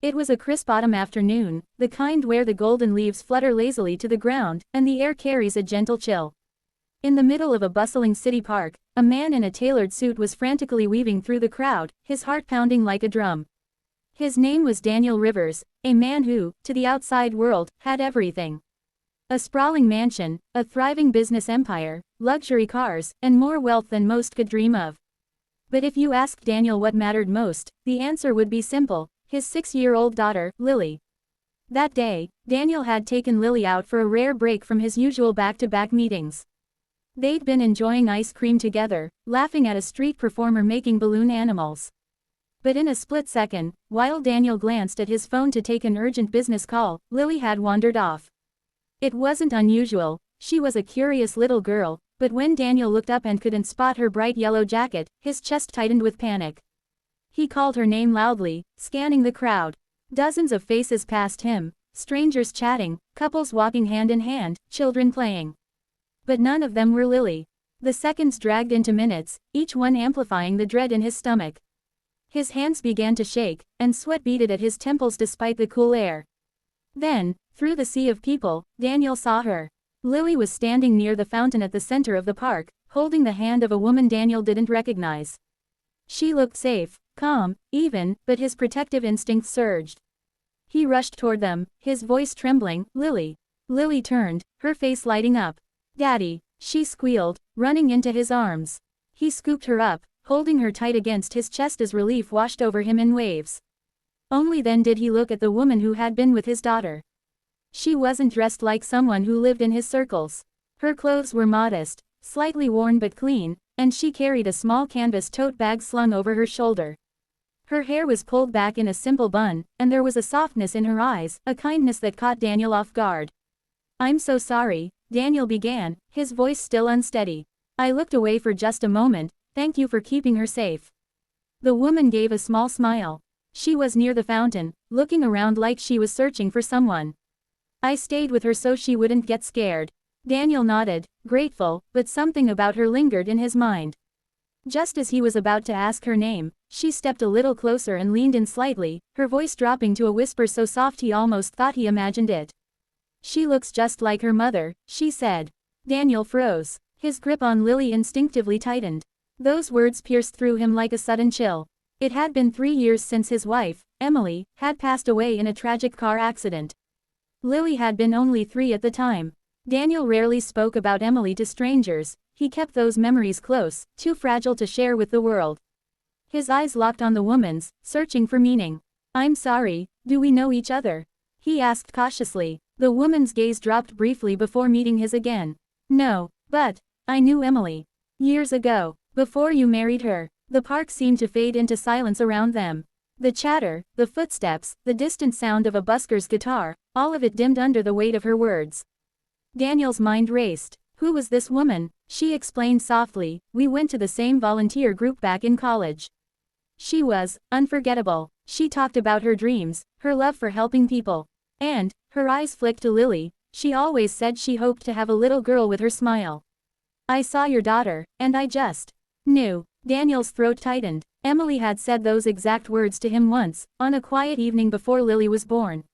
It was a crisp autumn afternoon, the kind where the golden leaves flutter lazily to the ground, and the air carries a gentle chill. In the middle of a bustling city park, a man in a tailored suit was frantically weaving through the crowd, his heart pounding like a drum. His name was Daniel Rivers, a man who, to the outside world, had everything. A sprawling mansion, a thriving business empire, luxury cars, and more wealth than most could dream of. But if you asked Daniel what mattered most, the answer would be simple: his 6-year-old daughter, Lily. That day, Daniel had taken Lily out for a rare break from his usual back-to-back meetings. They'd been enjoying ice cream together, laughing at a street performer making balloon animals. But in a split second, while Daniel glanced at his phone to take an urgent business call, Lily had wandered off. It wasn't unusual, she was a curious little girl, but when Daniel looked up and couldn't spot her bright yellow jacket, his chest tightened with panic. He called her name loudly, scanning the crowd. Dozens of faces passed him, strangers chatting, couples walking hand in hand, children playing. But none of them were Lily. The seconds dragged into minutes, each one amplifying the dread in his stomach. His hands began to shake, and sweat beaded at his temples despite the cool air. Then, through the sea of people, Daniel saw her. Lily was standing near the fountain at the center of the park, holding the hand of a woman Daniel didn't recognize. She looked safe, calm, even, but his protective instincts surged. He rushed toward them, his voice trembling. "Lily." Lily turned, her face lighting up. "Daddy," she squealed, running into his arms. He scooped her up, holding her tight against his chest as relief washed over him in waves. Only then did he look at the woman who had been with his daughter. She wasn't dressed like someone who lived in his circles. Her clothes were modest, slightly worn but clean, and she carried a small canvas tote bag slung over her shoulder. Her hair was pulled back in a simple bun, and there was a softness in her eyes, a kindness that caught Daniel off guard. "I'm so sorry," Daniel began, his voice still unsteady. "I looked away for just a moment, thank you for keeping her safe." The woman gave a small smile. She was near the fountain, looking around like she was searching for someone. "I stayed with her so she wouldn't get scared." Daniel nodded, grateful, but something about her lingered in his mind. Just as he was about to ask her name, she stepped a little closer and leaned in slightly, her voice dropping to a whisper so soft he almost thought he imagined it. "She looks just like her mother," she said. Daniel froze. His grip on Lily instinctively tightened. Those words pierced through him like a sudden chill. It had been 3 years since his wife, Emily, had passed away in a tragic car accident. Lily had been only 3 at the time. Daniel rarely spoke about Emily to strangers, he kept those memories close, too fragile to share with the world. His eyes locked on the woman's, searching for meaning. "I'm sorry, do we know each other?" he asked cautiously. The woman's gaze dropped briefly before meeting his again. "No, but I knew Emily. Years ago, before you married her." The park seemed to fade into silence around them. The chatter, the footsteps, the distant sound of a busker's guitar, all of it dimmed under the weight of her words. Daniel's mind raced. Who was this woman? She explained softly, "We went to the same volunteer group back in college." She was unforgettable. She talked about her dreams, her love for helping people. And, her eyes flicked to Lily, she always said she hoped to have a little girl with her smile. "I saw your daughter, and I just knew." Daniel's throat tightened. Emily had said those exact words to him once, on a quiet evening before Lily was born.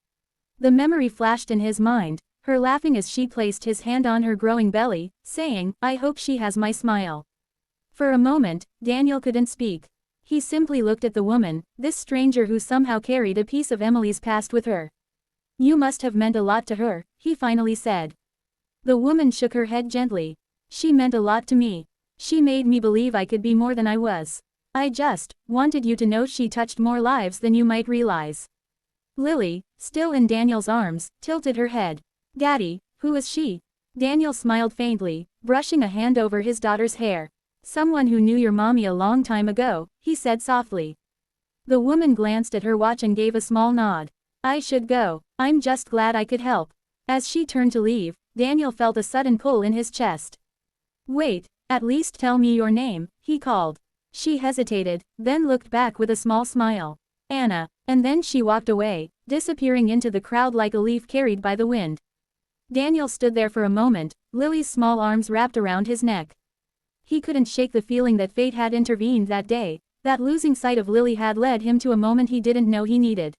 The memory flashed in his mind, her laughing as she placed his hand on her growing belly, saying, "I hope she has my smile." For a moment, Daniel couldn't speak. He simply looked at the woman, this stranger who somehow carried a piece of Emily's past with her. "You must have meant a lot to her," he finally said. The woman shook her head gently. "She meant a lot to me. She made me believe I could be more than I was. I just wanted you to know she touched more lives than you might realize." Lily, still in Daniel's arms, tilted her head. "Daddy, who is she?" Daniel smiled faintly, brushing a hand over his daughter's hair. "Someone who knew your mommy a long time ago," he said softly. The woman glanced at her watch and gave a small nod. "I should go. I'm just glad I could help." As she turned to leave, Daniel felt a sudden pull in his chest. "Wait, at least tell me your name," he called. She hesitated, then looked back with a small smile. "Anna," and then she walked away, disappearing into the crowd like a leaf carried by the wind. Daniel stood there for a moment, Lily's small arms wrapped around his neck. He couldn't shake the feeling that fate had intervened that day, that losing sight of Lily had led him to a moment he didn't know he needed.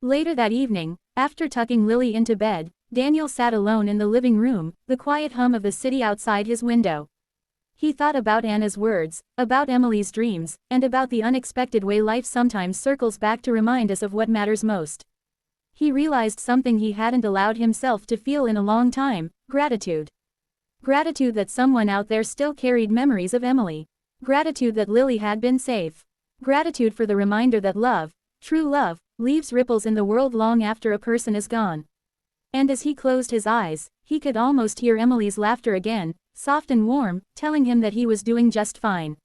Later that evening, after tucking Lily into bed, Daniel sat alone in the living room, the quiet hum of the city outside his window. He thought about Anna's words, about Emily's dreams, and about the unexpected way life sometimes circles back to remind us of what matters most. He realized something he hadn't allowed himself to feel in a long time: gratitude. Gratitude that someone out there still carried memories of Emily. Gratitude that Lily had been safe. Gratitude for the reminder that love, true love, leaves ripples in the world long after a person is gone. And as he closed his eyes, he could almost hear Emily's laughter again, soft and warm, telling him that he was doing just fine.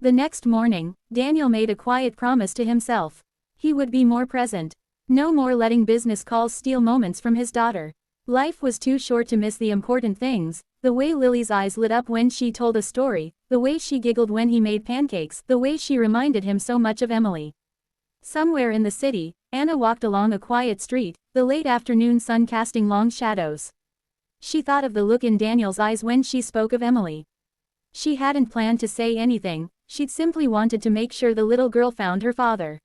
The next morning, Daniel made a quiet promise to himself. He would be more present. No more letting business calls steal moments from his daughter. Life was too short to miss the important things: the way Lily's eyes lit up when she told a story, the way she giggled when he made pancakes, the way she reminded him so much of Emily. Somewhere in the city, Anna walked along a quiet street, the late afternoon sun casting long shadows. She thought of the look in Daniel's eyes when she spoke of Emily. She hadn't planned to say anything, she'd simply wanted to make sure the little girl found her father.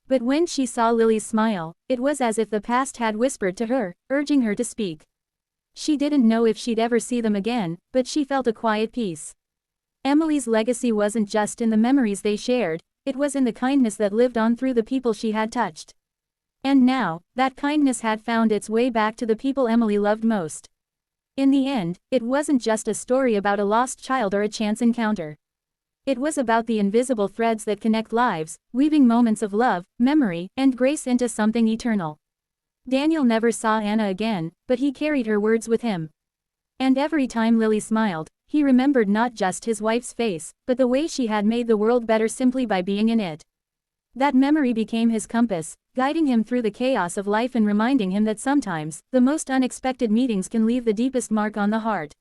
But when she saw Lily's smile, it was as if the past had whispered to her, urging her to speak. She didn't know if she'd ever see them again, but she felt a quiet peace. Emily's legacy wasn't just in the memories they shared, it was in the kindness that lived on through the people she had touched. And now, that kindness had found its way back to the people Emily loved most. In the end, it wasn't just a story about a lost child or a chance encounter. It was about the invisible threads that connect lives, weaving moments of love, memory, and grace into something eternal. Daniel never saw Anna again, but he carried her words with him. And every time Lily smiled, he remembered not just his wife's face, but the way she had made the world better simply by being in it. That memory became his compass, guiding him through the chaos of life and reminding him that sometimes, the most unexpected meetings can leave the deepest mark on the heart.